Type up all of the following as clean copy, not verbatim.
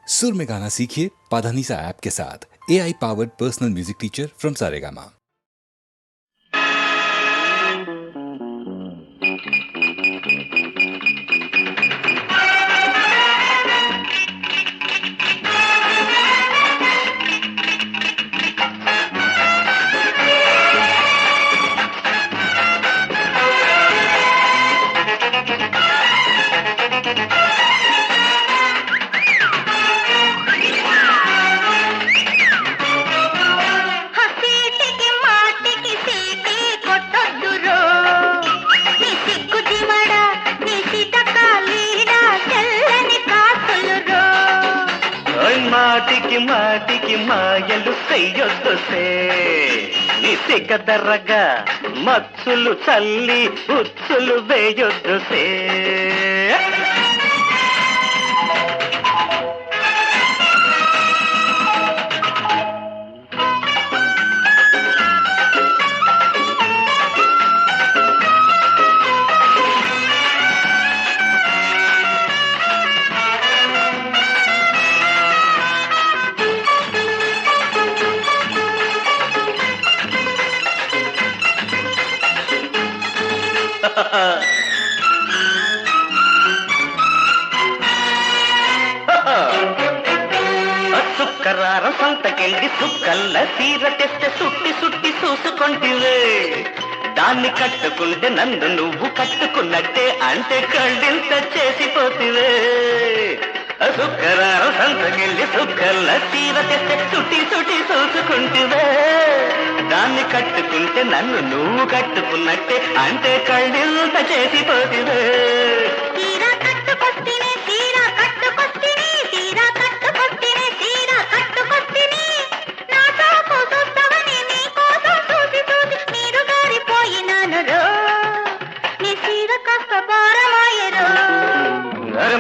सुर में गाना सीखिए पाधानीसा ऐप के साथ AI powered personal music teacher from Saregama. మాటికి మాటికి మాయలు చెయ్యొద్దుసే నిసికదరగా మచ్చులు చల్లి ఉచ్చులు వేయొద్దుసే సుక్కరార సంతకెళ్ళి సుక్కల్ల తీర తెస్తే సుట్టి సుట్టి చూసుకుంటివే దాన్ని కట్టుకుంటే నన్ను నువ్వు కట్టుకున్నట్టే అంటే కళ్ళింత చేసిపోతివే సుక్కరార సంతకెళ్ళి సుక్కల్ల తీర తెస్తే సుట్టి సుట్టి చూసుకుంటివే దాన్ని కట్టుకుంటే నన్ను నువ్వు కట్టుకున్నట్టే అంటే కళ్ళింత చేసిపోతివే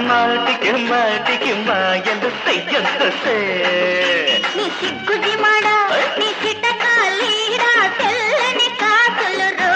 మాటికి మాటికి మాయలు చెయ్యొద్దుసే నీ సిగ్గుది మాడ నీ చిటకాలీరా తెల్లని కాసులు రో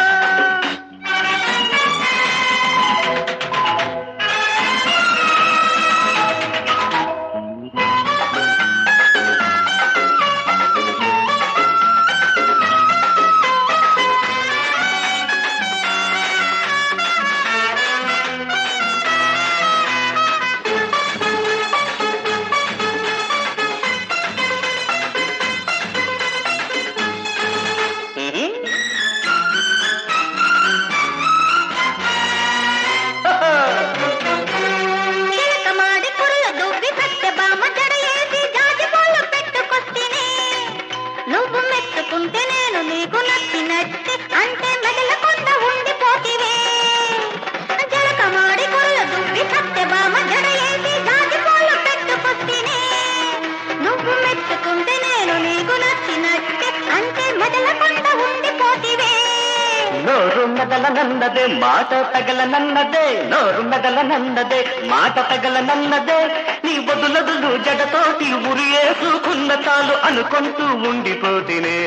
నోరు మెదలనన్నదే మాట తగలనన్నదే నోరు మెదలనన్నదే మాట తగలనన్నదే నీ బదులదులు జడతోటి ఉరియేసుకున్న తాలు అనుకుంటూ ఉండిపోతినే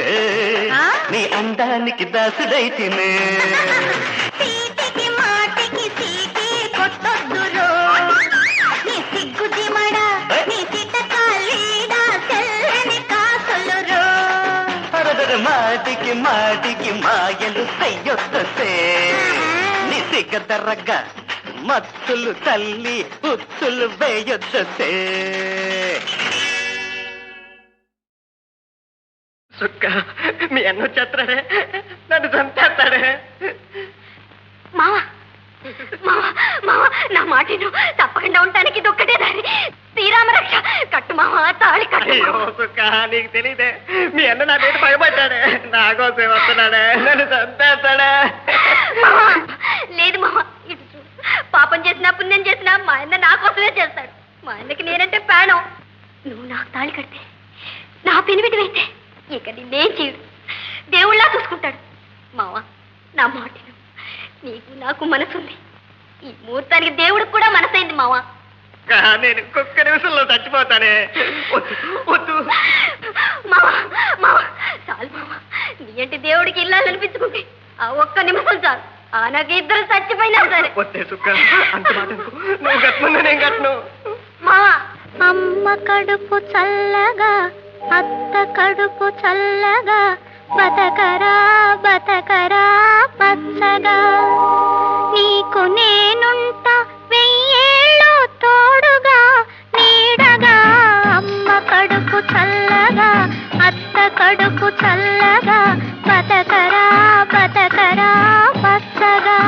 నీ అందానికి దాసుడైతినే మాటికి మాటికి మాయలు చెయ్యొద్దుసే నిసిగదరగా మచ్చులు తల్లి ఉచ్చులు వేయొద్దుసే సుక్క మీ అన్న వచ్చేస్తాడే నన్ను చంపేస్తాడే మావా మావా మావా నా మాటను తప్పకుండా ఉండటానికి ఇది ఒక్కటే దారి శ్రీరామరక్ష కట్టు మావా తాళి కట్టు సుక్క నీకు తెలియదే మీ అన్న నా పేరు పగబడ్డాడే నా కోసం వస్తున్నాడే నన్ను చంపేస్తాడే లేదు మావా ఇటు చూడు పాపం చేసినా పుణ్యం చేసినా మా అన్న నా కోసమే చేస్తాడు మా అన్నకి నేనంటే ప్రాణం నువ్వు నాకు తాళి కడితే నా పెనిమిటివైతే ఇక నిన్నేం చేయడు దేవుళ్ళ చూసుకుంటాడు మావా నా మాటను నీకు నాకు మనసుంది ఈ ముహూర్తానికి దేవుడికి కూడా మనసైంది మావా నేను ఒక్క నిమిషంలో చచ్చిపోతానే వద్దు మావా మావా చాలు మావా నీ అంటే దేవుడికి ఇల్లాలనిపించుకుంటే ఆ ఒక్క నిమిషం చాలు ఆనకి ఇద్దరు చచ్చిపోయినా సరే వద్దే సుక్క అంత మాట నువ్వు కట్టను నేను కట్టను మావా అమ్మ కడుపు చల్లగా అత్త కడుపు చల్లగా బతకరా బతకరా పచ్చగా నీకు నేనుంటా వెయ్యేళ్ళు తోడుగా నీడగా అమ్మ కడుపు చల్లగా అత్త కడుపు చల్లగా బతకరా బతకరా పచ్చగా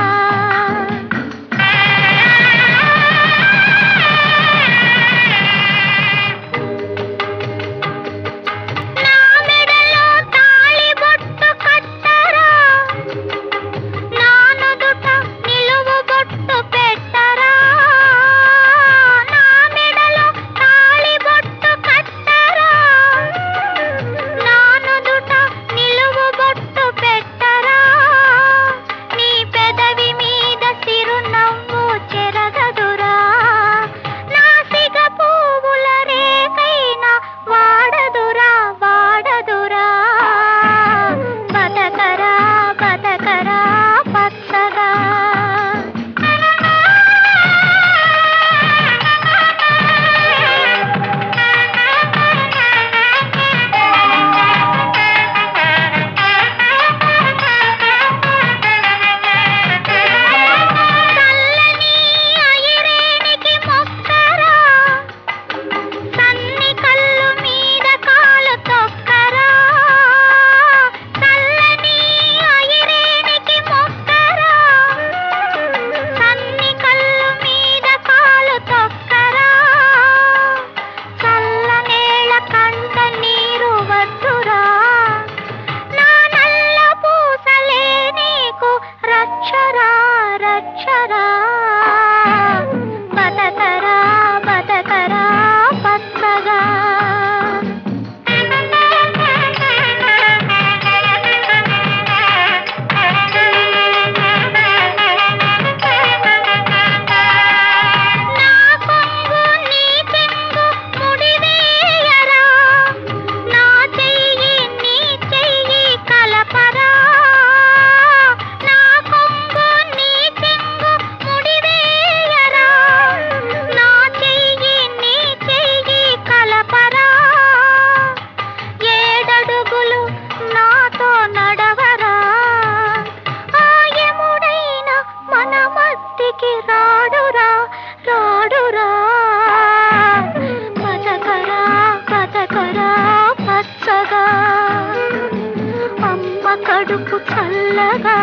కడుపు చల్లగా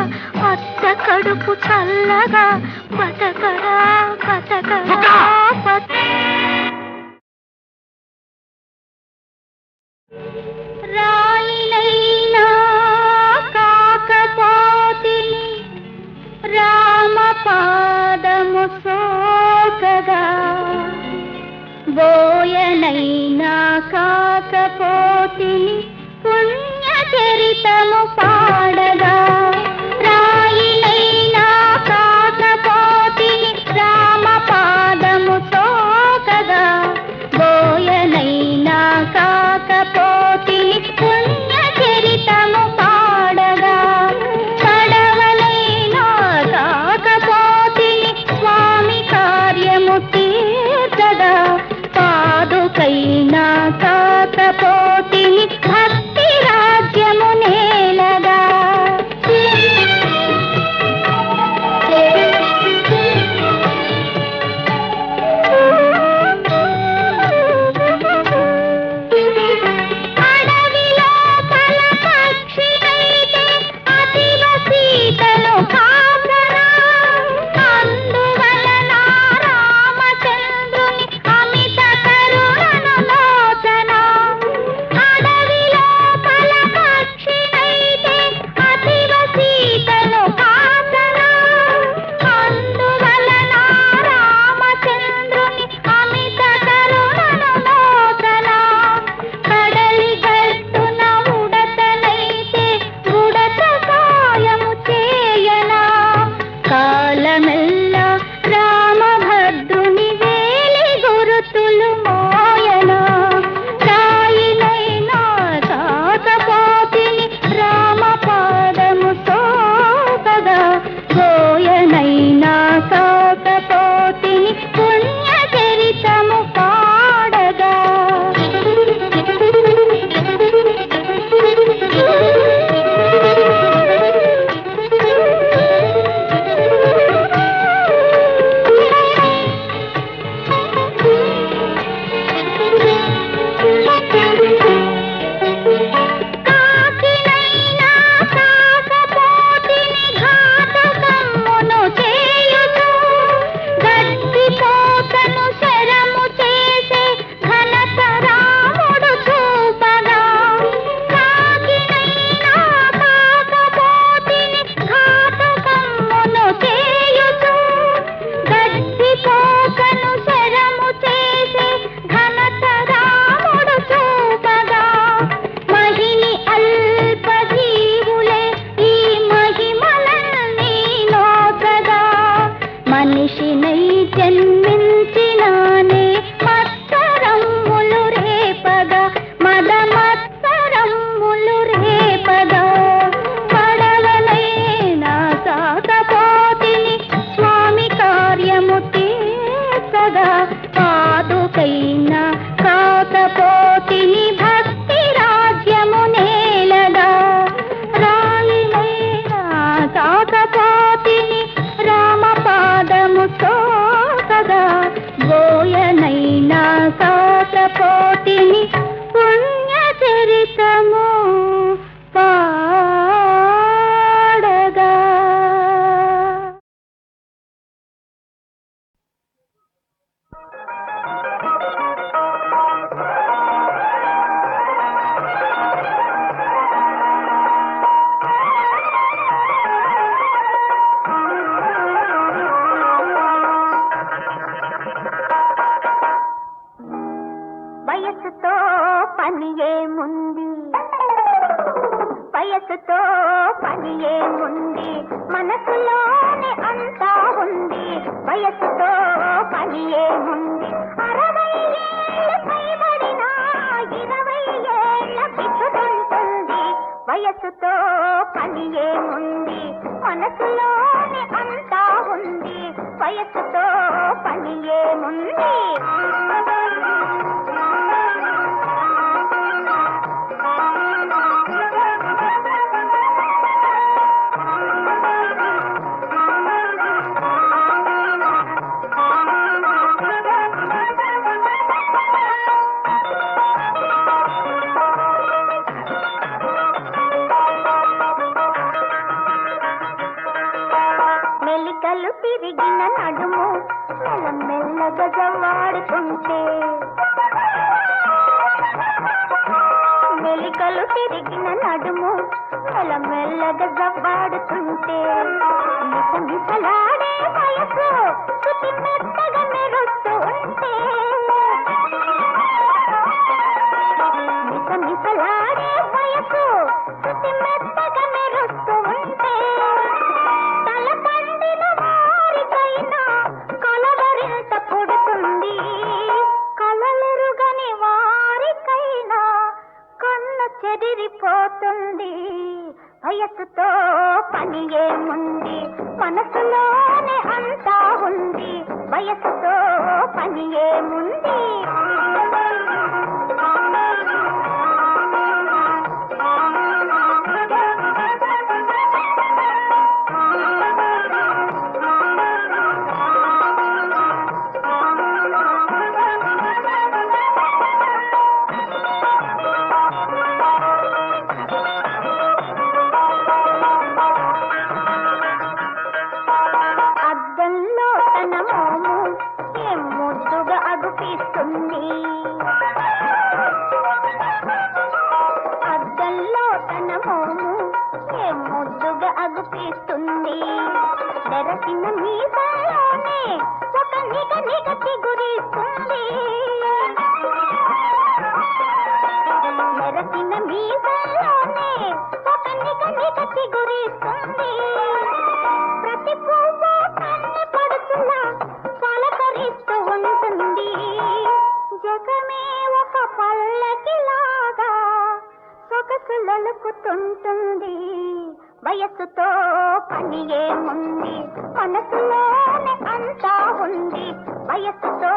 అత్త కడుపు చల్లగా బతకరా బతకరా రాయిలైనా కాకపోతిని రామ పాదము సోకగా బోయనైనా కాకపోతిని పుణ్య చరితము పాడగా రాయిలైనా కాకపోతిని రామ పాదము సోకగా బోయనైనా కాకపోతిని పుణ్య చరితము పాడగా పడవలైనా కాకపోతిని స్వామి కార్యము తీర్చగా పాదుకైనా కాకపోతిని భక్తి రాజ్యము నేలగా తలపోతిని పుణ్య చరితము పాడగా. వయసుతో పని ఏముంది, వయసుతో పని ఏముంది, మనసులోనే అంతా ఉంది. వయసుతో పని ఏముంది, 60 ఏళ్ళు పైబడినా 20 ఏళ్ళ పిచ్చుకుంటుంది. వయసుతో పని ఏముంది, మనసులోనే అంతా ఉంది. వయసుతో పని ఏముంది. మెలికలు తిరిగిన నడుము మెల్లగా జవాడుతుంటే, మెలికలు తిరిగిన నడుము మెల్లగా జవాడుతుంటే, మిసమిసలాడే వయసు శృతి మెత్తగా మెరుస్తూ ఉంటే, మిసమిసలాడే వయసు శృతి మెత్తగా మెరుస్తూ ఉంటే, తలపండిన వారికైనా కలవరింత పుడుతుంది. కలలెరుగని వారికైనా కన్ను చెదిరిపోతుంది. వయసుతో పని ఏముంది, మనసులోనే అంతా ఉంది. వయసుతో పని ఏముంది. అద్దంలో తన మోము ఏం ముద్దుగా అగుపిస్తుంది. అద్దంలో తన మోము ఏం ముద్దుగా అగుపిస్తుంది. నెరసిన మీసాలోనే ఒక నిగ నిగ చిగురిస్తుంది. నెరసిన మీసాలోనే ఒక నిగ నిగ చిగురిస్తుంది. ప్రతి పువ్వు కన్నె పడుతున్నా పలకరిస్తూ ఉంటుంది. జగమే ఒక పల్లకిలాగా సొగసులలుకుతుంటుంది. వయసుతో పని ఏముంది, మనసులోనే అంతా ఉంది. వయసుతో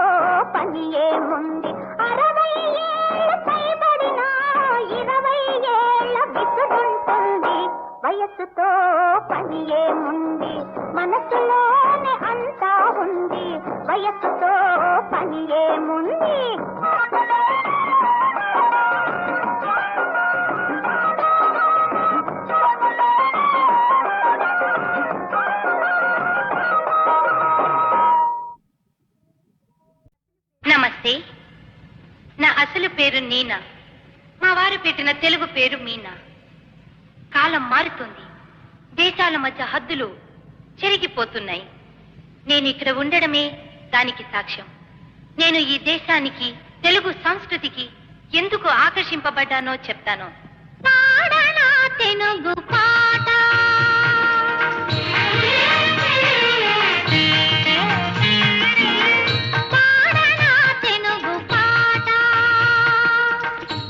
పని ఏముంది, 60 ఏళ్ళ పైబడినా 20 ఏళ్ళ విసుగుంటుంది. వయసుతో పని ఏముంది, మనసులోనే అంతా ఉంది. వయసుతో పని ఏముంది. నమస్తే. నా అసలు పేరు నీనా. మా వారు పెట్టిన తెలుగు పేరు మీనా. కాలం మారుతుంది, దేశాల మధ్య హద్దులు చెరిగిపోతున్నాయి. నేను ఇక్కడ ఉండడమే దానికి సాక్ష్యం. నేను ఈ దేశానికి, తెలుగు సంస్కృతికి ఎందుకు ఆకర్షింపబడ్డానో చెప్తాను. పాడనా తెలుగు పాట, పాడనా తెలుగు పాట,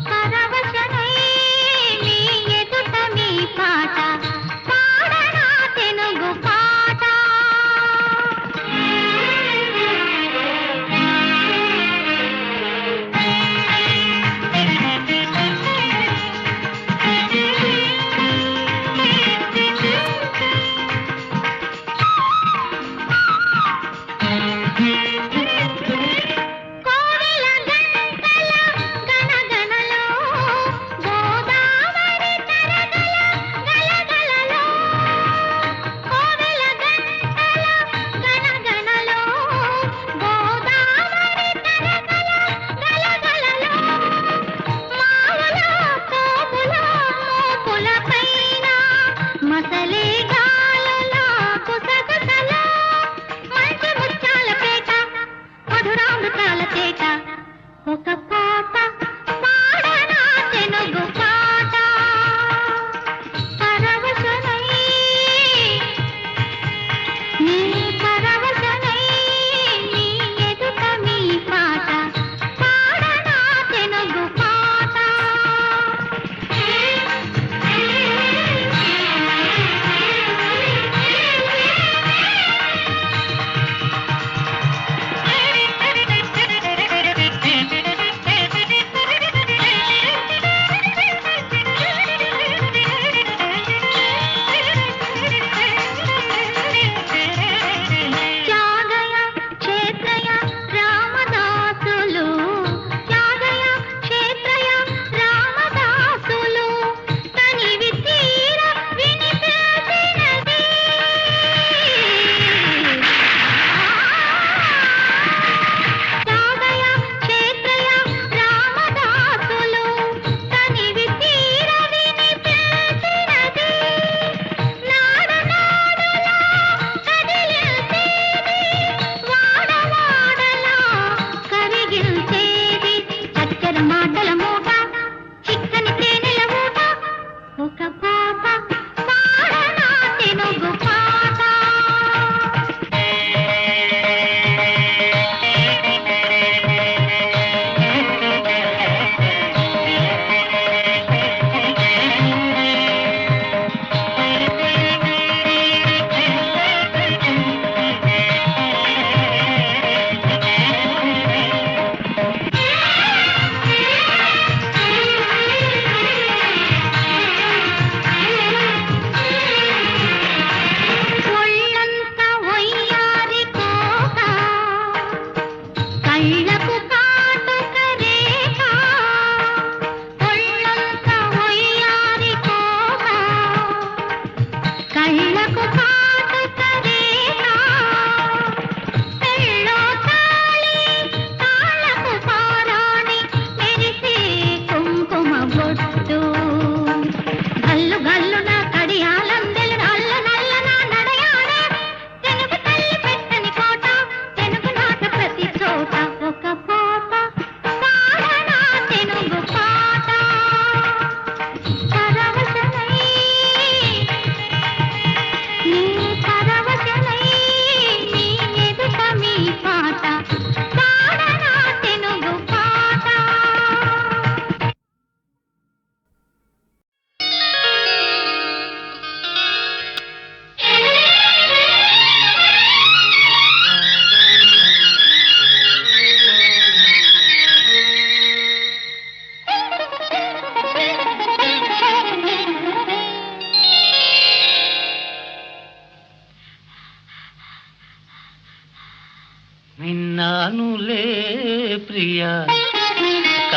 పరవశనై నీ ఎదుట మీ పాట, పాడనా తెలుగు పాట.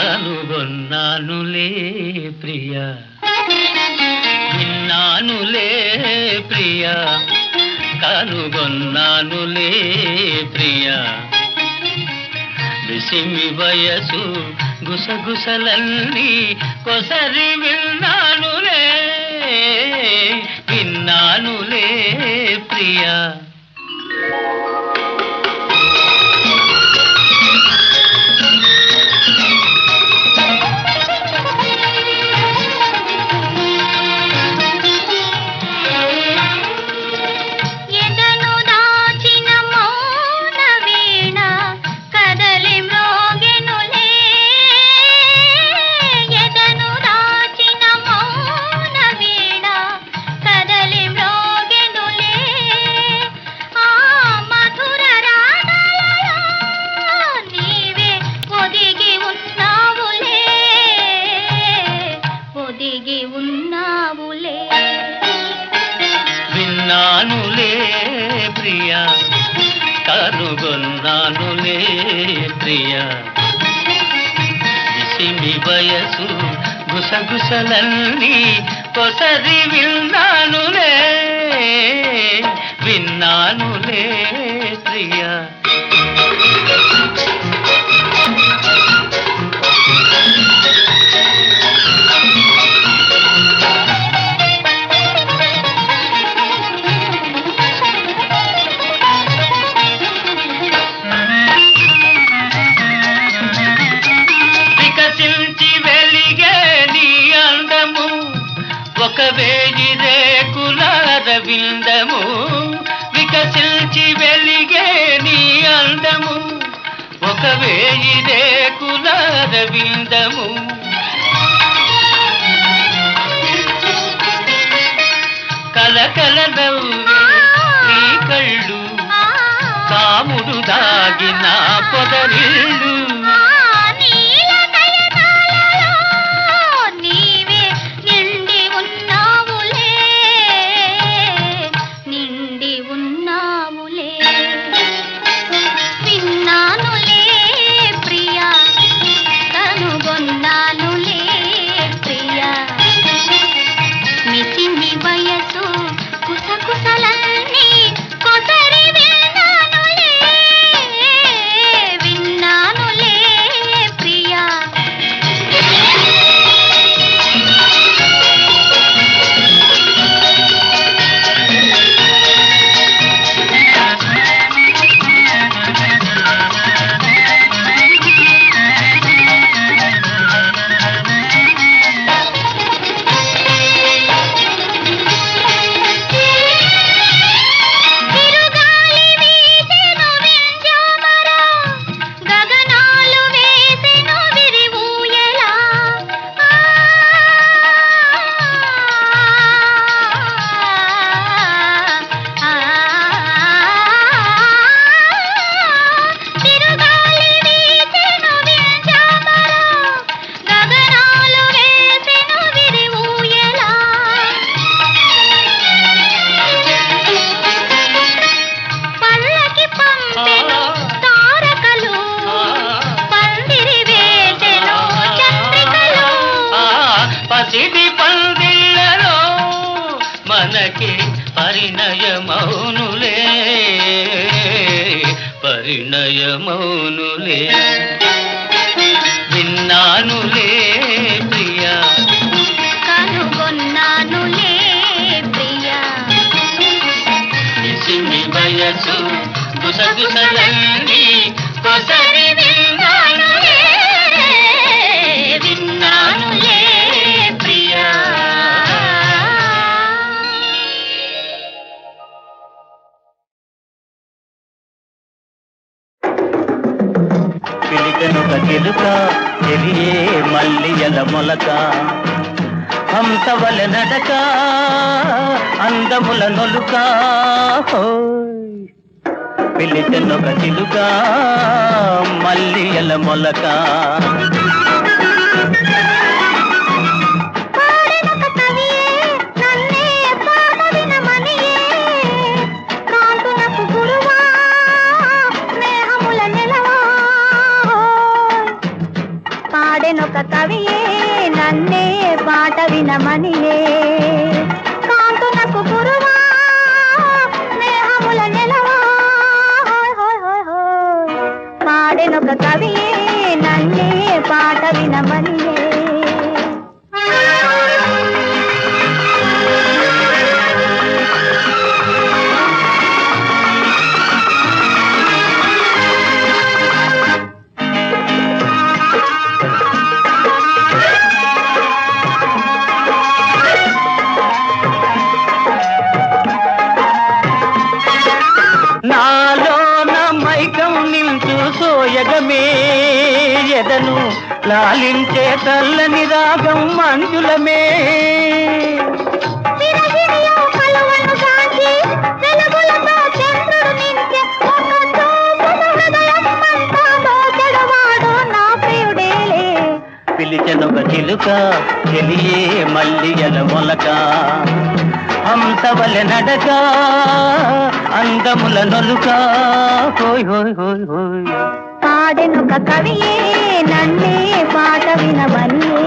కనుగొన్నానులే ప్రియా విన్నానులే ప్రియా కనుగొన్నానులే ప్రియా విసిమి వయసు గుసగుసలన్నీ కొసరి విన్నానులే విన్నానులే ప్రియా విన్నానులే ప్రియా కనుగొన్నానులే ప్రియా విసిమి వయసు గుసగుసలన్నీ కొసరి విన్నానులే విన్నానులే ప్రియా ఒక వేయి రేకుల రవిందము వికసించి వెలిగే నీ అందము ఒక వేయి రేకుల రవిందము కలకల నవ్వే నీ కళ్ళు కాముడు దాగిన పొదరిళ్ళు మనకి పరిణయమౌనులే పరిణయమౌనులే విన్నానులే ప్రియా కనుగొన్నానులే ప్రియా నిసిమి వయసు గుసగుసలన్నీ కొసరి విన్నానులే విన్నానులే ప్రియా పిలికనుక చిలుక తెలియే మల్లియల మొలక హంసవల నడక అందముల నొలుక పిలికనుక చిలుక మల్లియల మొలక పాడెనొక కవియే నన్నే పాట వినమనియే కాంతునకు గురువా స్నేహముల నెలవా పాడెనొక కవియే నన్నే పాట వినమనియే నాలోన మైకం నిల్చు సోయగమే ఎదను లాలించే చల్లని రాగం మంజులమే పిలిచెనొక చిలుక చెలియే మల్లియల మొలక హంసవలె నడక అందముల నొలుక హోయ్ హోయ్ హోయ్ హోయ్ పాడెనొక కవియే నన్నే పాట వినమనియే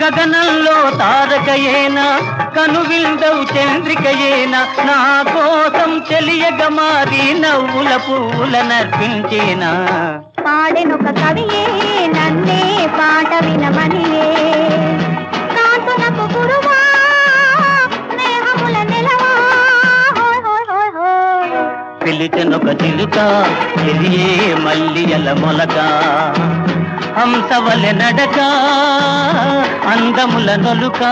గగనంలో తారకయేనా కనువిందవు చంద్రికయేనా నా కోసం చెలియగ మారి నవ్వుల పువ్వుల నర్పించేనా పాడెనొక కవియే నన్నే పాట వినమనియే కాంతునకు గురువా స్నేహముల నెలవా పిలిచెనొక చిలుక చెలియే మల్లియల మొలక హంసవలె నడక అందముల నొలుక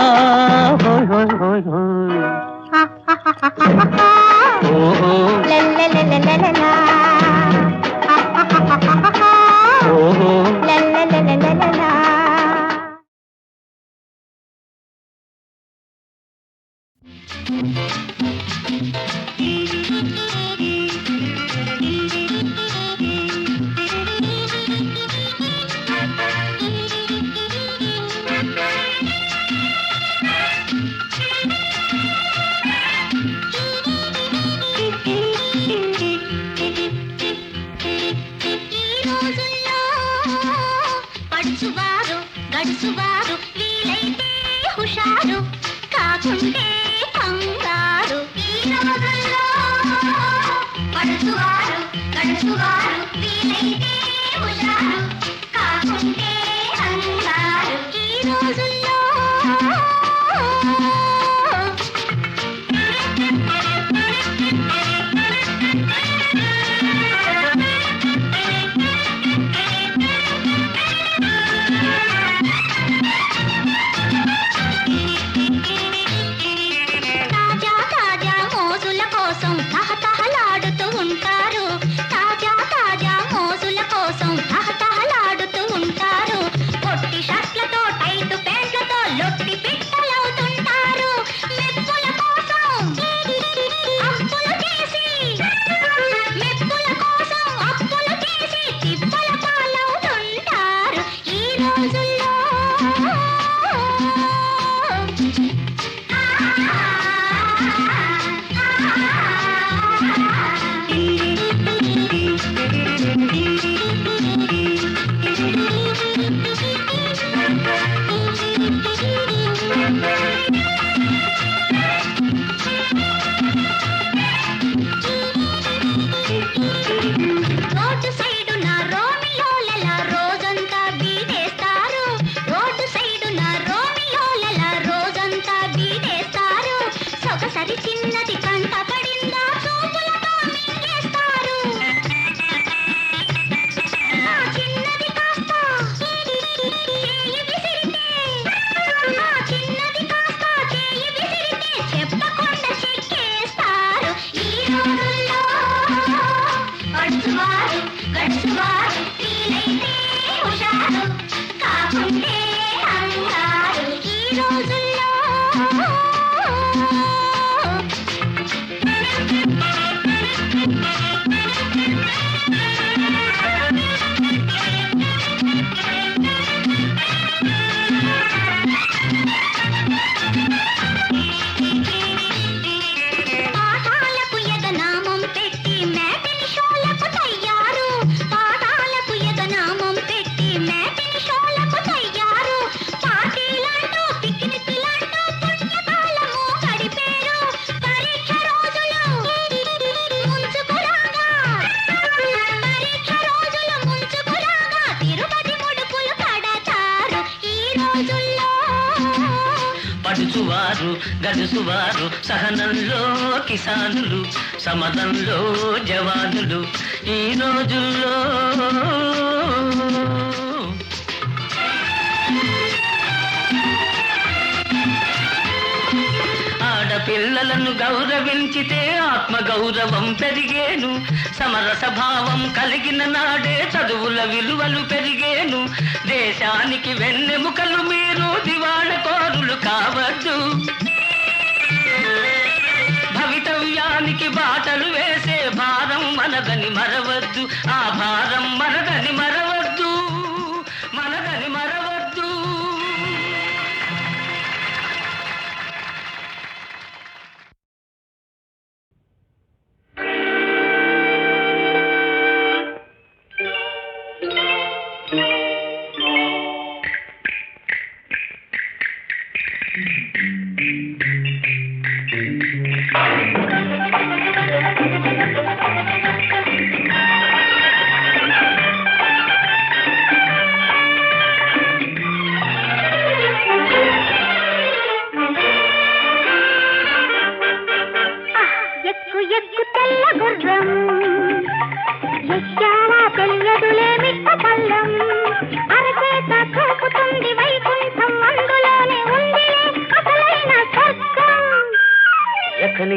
హోయ్ హోయ్ హోయ్ హోయ్ ఓహో లల్లలలలలా ఓహో లల్లలలలలా పడుచువారు గడుచువారు వీలైతే హుషారు కాకుంటే కంగారు ఈ రోజుల్లో పడుచువారు గడుచువారు వీలైతే హుషారు కాకుంటే కంగారు ఈ రోజుల్లో గడుసువారు గడుసువారు సహనంలో కిసానులు సమరంలో జవానులు ఈ రోజుల్లో ఆడపిల్లలను గౌరవించితే ఆత్మగౌరవం పెరిగేను సమరస భావం కలిగిన నాడే చదువుల విలువలు పెరిగేను దేశానికి వెన్నెముకలు మీరు దివాళకోరులు కావద్దు భవితవ్యానికి బాటలు వేసే భారం మనదని మరవద్దు ఆ భారం మనదని మరవద్దు మనదని మరవద్దు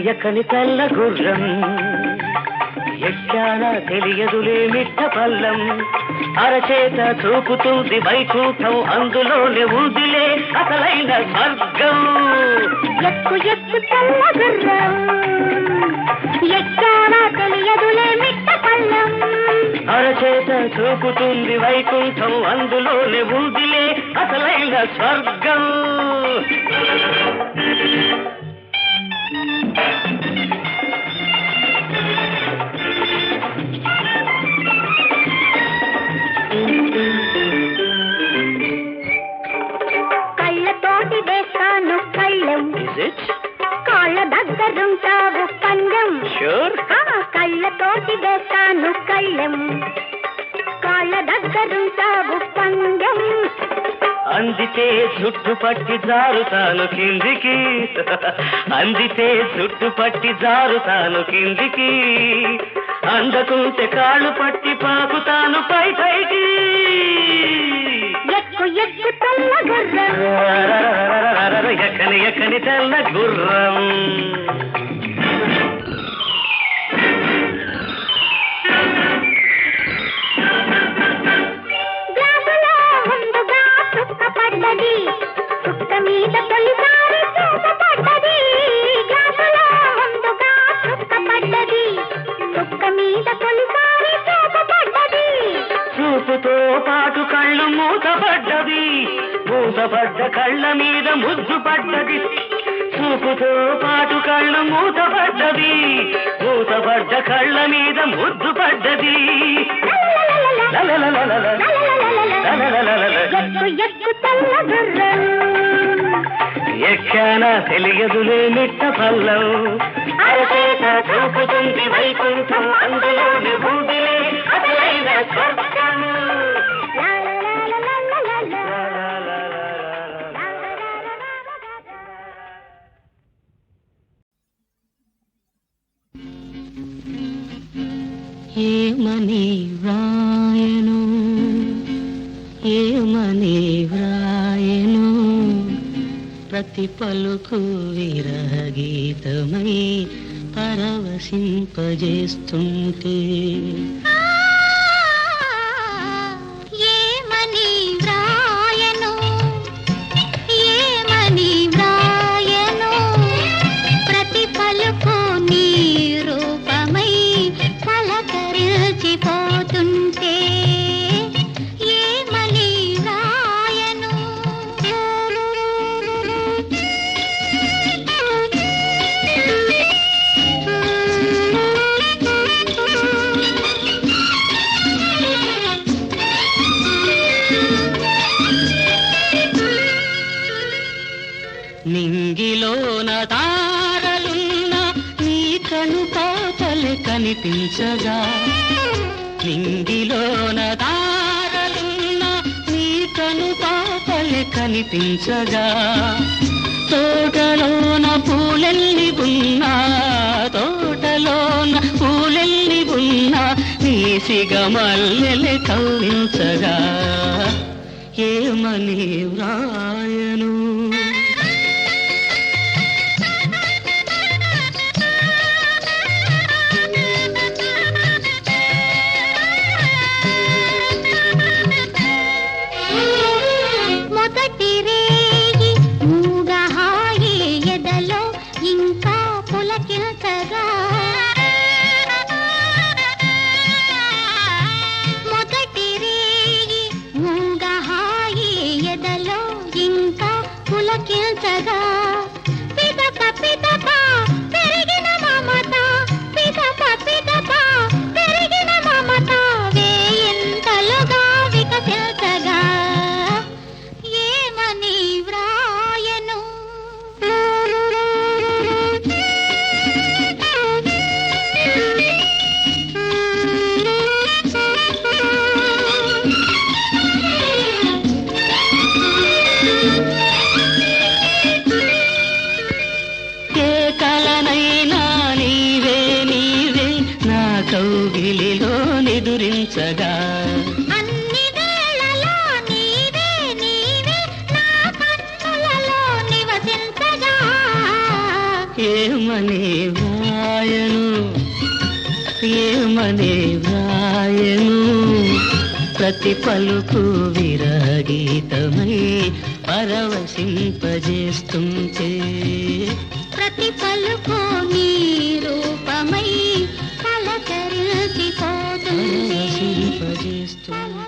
ఎక్కని తెల్ల గుర్రం ఎక్కాన తెలియదులే మిట్ట పల్లం అరచేత చూపుతుంది వైకుంఠం అందులోనే ఉందిలే అసలైన స్వర్గం ఎక్కు ఎక్కు తెల్ల గుర్రం ఎక్కాన తెలియదులే మిట్ట పల్లం అరచేత చూపుతుంది వైకుంఠం అందులోనే ఉందిలే అసలైన స్వర్గం కళ్ళతోటి వేస్తాను కళ్ళం కాళ్ళ దగ్గరుంటావు పందెం కళ్ళతోటి వేస్తాను కళ్ళం కాళ్ళ దగ్గరుంటావు పందెం అందితే జుట్టు పట్టి జారుతాను కిందికి అందితే జుట్టు పట్టి జారుతాను కిందికి అందకుంటే కాళ్ళు పట్టి పాకుతాను పై పైకి ఎక్కు ఎక్కు తెల్ల గుర్రం ఎక్కని తెల్ల గుర్రం గ్లాసులో ముందుగా చుక్క పడ్డది చుక్క మీద తొలిసారి చూప పడ్డది గ్లాసులో ముందుగా చుక్క పడ్డది చుక్క మీద తొలిసారి చూప పడ్డది చూపుతో పాటు కళ్ళు మూతపడ్డది మూతపడ్డ కళ్ళ మీద ముద్దు పడ్డది చూపుతో పాటు కళ్ళు మూతపడ్డది మూతపడ్డ కళ్ళ మీద ముద్దు పడ్డది ఎక్కు ఎక్కు తెల్ల గుర్రం ఎక్కాన తెలియదులే మిట్ట పల్లం అరచేత చూపుతుంది వైకుంఠం అందులోని బూదిలే అసలైన స్వర్గం ఏమని వ్రాయను ఏమని వ్రాయను ప్రతి పలుకు విరహగీతమై పరవశింపజేస్తుంటే ఏమని వ్రాయను ఏమని వ్రాయను ప్రతి పలుకు నీ రూపమై పలకరిచిపోతుంటే ఏమని వ్రాయను నింగిలోన తారలున్న నీ కను పాపలే కనిపించగా నింగిలోన తారలున్న నీ కను పాపలే కనిపించగా తోటలోన పూలెల్లి ఉన్నా తోటలోన పూలెల్లి ఉన్నా నీ సిగమల్లెలే కవ్వించగా ఏమని వ్రాయను మొదటి రేయి మూగహాయి ఎదలో ఇంకా పులకించగా మొదటి రేయి మూగహాయి ఎదలో ఇంకా పులకించగా పిదప పిదప పెరిగిన మమత పిదప పిదప పెరిగిన మమత వేయింతలుగా వికసించగా ఏమని వ్రాయను ఏ కలనైనా నీవే నీవే నా కౌగిలిలో నిదురించగా అన్ని వేళలో నీవే నీవే నా కన్నులలో నివసించగా ఏమని వ్రాయను ఏమని వ్రాయను ప్రతి పలుకు విరగీతమై పరవశింపజేస్తుంటే ప్రతి పలుకు నీ రూపమై పలకరించిపోతుంది పరవశింపజేస్తుంటే